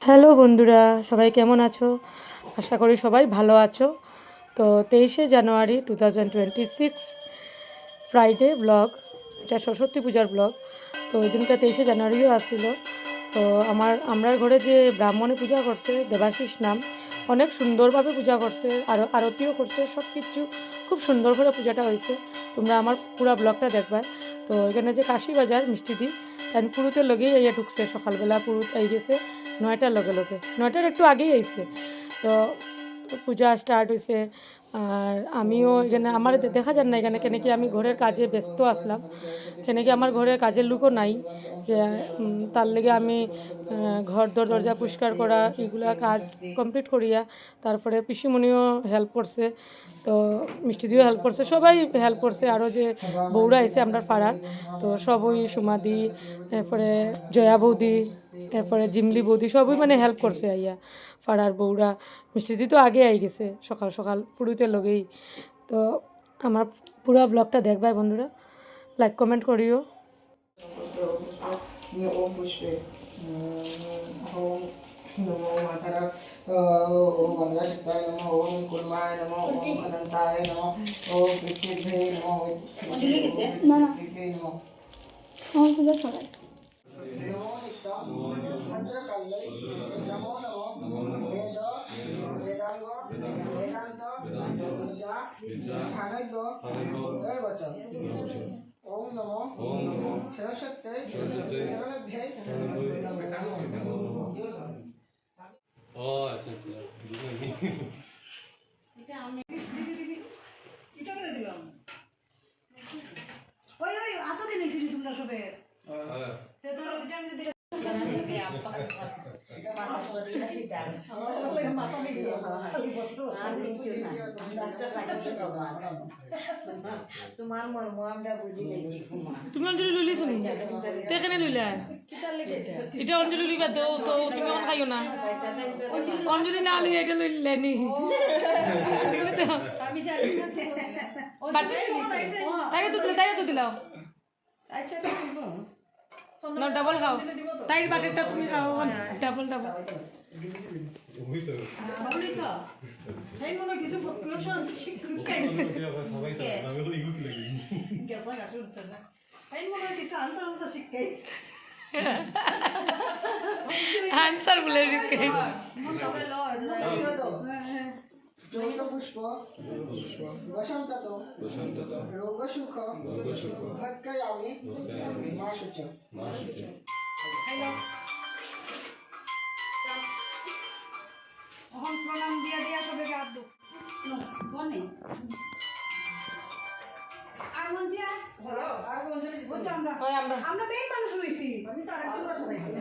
Hello বন্ধুরা, সবাই কেমন আছো? আশা করি সবাই ভালো আছো। তো 23শে জানুয়ারি 2026 ফ্রাইডে ব্লগ, এটা সরস্বতী পূজার ব্লগ। তো ওই দিনটা 23শে জানুয়ারিও আসছিল। তো আমরার ঘরে যে ব্রাহ্মণে পূজা করছে, দেবাশিস নাম, অনেক সুন্দরভাবে পূজা করছে, আরতিও করছে, সব কিছু খুব সুন্দর করে পূজাটা হয়েছে। তোমরা আমার পুরো ব্লগটা দেখবা। তো এখানে যে কাশি বাজার মিষ্টি দি তাই পুরুতের লগেই এই ঢুকছে, সকালবেলা পুরুত এই গেছে 9টার লগে, 9টার একটু আগেই আইছে। তো পূজা স্টার্ট হয়েছে। আর আমিও এখানে আমার দেখা যান না এখানে কেন কি আমি ঘরের কাজে ব্যস্ত আসলাম, কেন কি আমার ঘরের কাজের লোকও নাই যে তার লেগে আমি ঘর দরজা পরিষ্কার করা এগুলা কাজ কমপ্লিট করিয়া তারপরে পিসিমণিও হেল্প করছে, তো মিষ্টি দিয়েও হেল্প করছে, সবাই হেল্প করছে। আরও যে বউরা এসে আমরা পাড়ার, তো সবই সুমাদি, এরপরে জয়া বৌদি, এরপরে জিমলি বৌদি, সবই মানে হেল্প করছে আইয়া পাড়ার বউরা। মিষ্টি তো আগে আই গেছে সকাল সকাল পুরুতের লগেই। তো আমার পুরো ব্লগটা দেখবাই বন্ধুরা, লাইক কমেন্ট করিও। ওম পুষ্পে ওম নমো মাতারা ওম গঙ্গাশক্তায় নমঃ ওম কুর্মায় নমঃ ওম অনন্তায় নমঃ ওম পৃথিবীভ্যে নমঃ পৃথিবীভ্যে নমঃ নমো নিত্যং ভদ্রকাল্যৈ নমো নমঃ বেদ বেদাঙ্গ বেদান্ত বিদ্যা স্থানৈক বচ ওম নমো সরস্বত্যৈ চরণভ্যৈ নমঃ। তোমার মর্ম আমরা বুঝি লেছি। তুমি অঞ্জলি লুলি শুনি তে কেন লুলা এটা অঞ্জলি লুলিবা তো তো তুমি এখন খাইও না, অঞ্জলি না লুই এটা লুইলে নি আমি জানি না তাই তো দিলাও আচ্ছা না, ডাবল খাও, তাই বাটেরটা তুমি খাও, ডাবল ডাবল। আনসার বলে শিখাই জৈত পুষ্প বসন্তত রোগ সুখ ভক্ষয়ামি মা শুচ। প্রণাম দিয়া দিয়া সবাইকে হাত দো বনে আর মন দিয়া আমরা মেইন মানুষ হইছি। আমি তো আরেকজন বসাইছি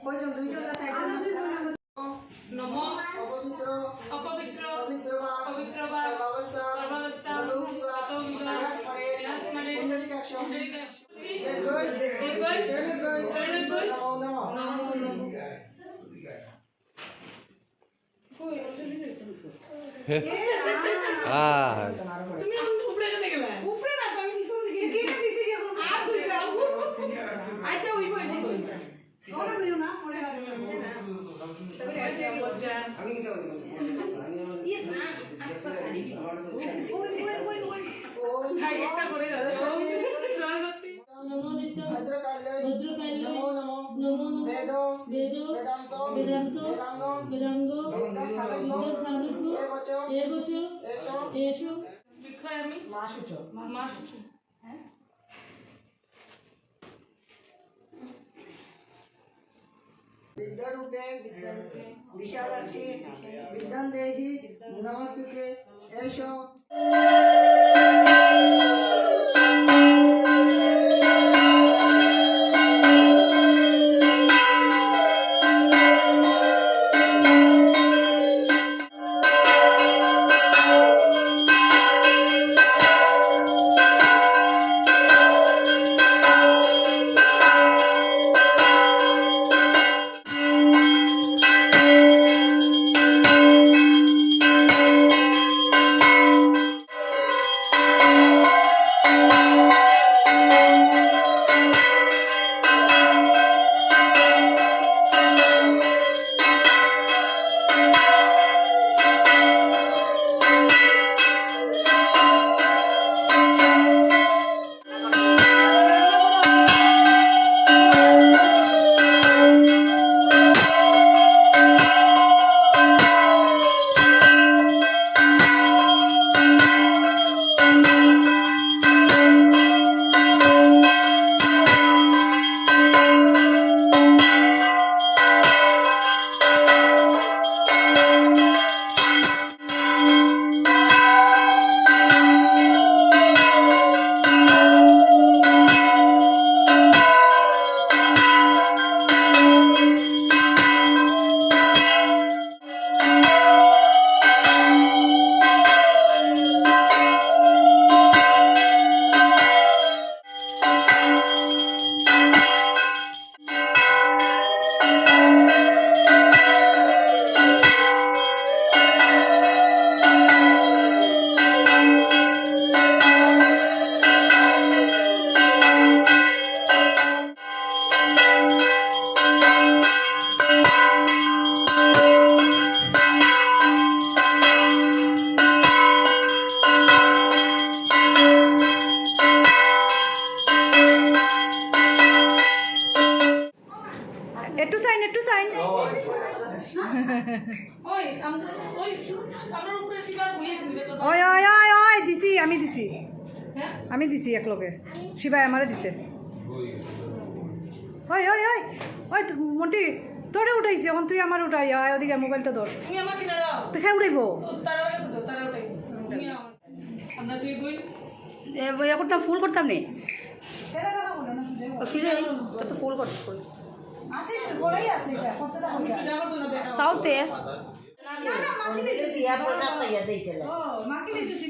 কয়জন দুইজন না আমরা দুই বোন আমরা নমো অপবিত্র অপবিত্র পবিত্রবা পবিত্রবা সর্বাবস্থা সর্বাবস্থা মধু বিবাহ বিবাহ বিনাশমণে পুণ্ডরিকাক্ষম তুমি উপরে কেন গেলা? উপরে না তো আমি পিছন দিকে দিকে পিছে গিয়ে আর দুই দাও আচ্ছা ওই পড়ছি ওরা মেরো না ওরে তবে এর যে লজ্জা আমি কি দেব ইয়ে না আচ্ছা শাড়ি ওই ওম ভাই একটা করে দাও সরস্বতী ভদ্রকাল্যৈ নমো নমঃ বেদ বেদান্ত বেদাঙ্গ এবচ এষো বিক্ষয়ামি মা শুচ। মা শুচি। বিদ্যারূপে বিশালাক্ষী বিদ্যাং দেহি নমস্তুতে এষো। ওই ওই আপনার উপরে শিকার হয়েছিল ওই ওই ওই ওই দিছি আমি দিছি হ্যাঁ আমি দিছি এক লগে শিবাই আমারে দিছে ওই ওই ওই ওই মন্টি তোরে উঠাইছি এখন তুই আমার উঠাই আয় ওদিকে মোবাইলটা ধর তুমি আমাকে না দাও তুই খাই উঠাইবো তারা কাছে তো তারা ওটাই তুমি আমরা তুই বই এখন তো ফুল করতাম নি সুজে তো ফুল করতে আছে বড়াই আছে এটা করতে দাও সাউথে ও মাকে দিছি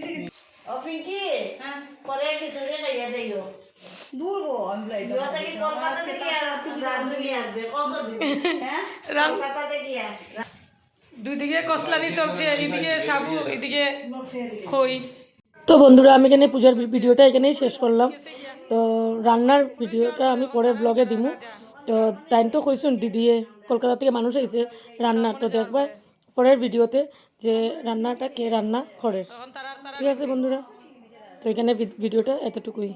দূর গো আমি দুদিকে কসলানি চলছে এইদিকে সাবু এইদিকে খই। তো বন্ধুরা আমি এখানে পূজার ভিডিওটা এখানেই শেষ করলাম। তো রান্নার ভিডিওটা আমি পরে ব্লগে দিমু। তো তাই তো কইসুন দিদিয়ে কলকাতা থেকে মানুষ আইছে রান্নার, তো দেখবা পরের ভিডিওতে যে রান্নাটা কে রান্না করে। ঠিক আছে বন্ধুরা, তো এখানে ভিডিওটা এতটুকুই।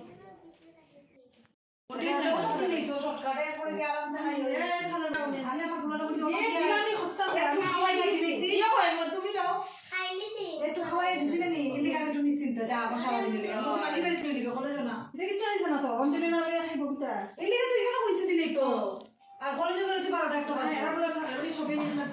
একটু খাওয়াই দিছি না নি এলি আমি একটু নিশ্চিন্ত যা আমার সারা দিন এলি আমি মাঝে মাঝে তুই দিবে কলেজ না এটা কি চলেছে না তো অঞ্জলি না রে খাইবো কিটা এলি তুই কেন কইছিস দিলি তো আর কলেজে গেলে তুই 12টা একটা বাজে এরা বলে সবাই নিয়ে না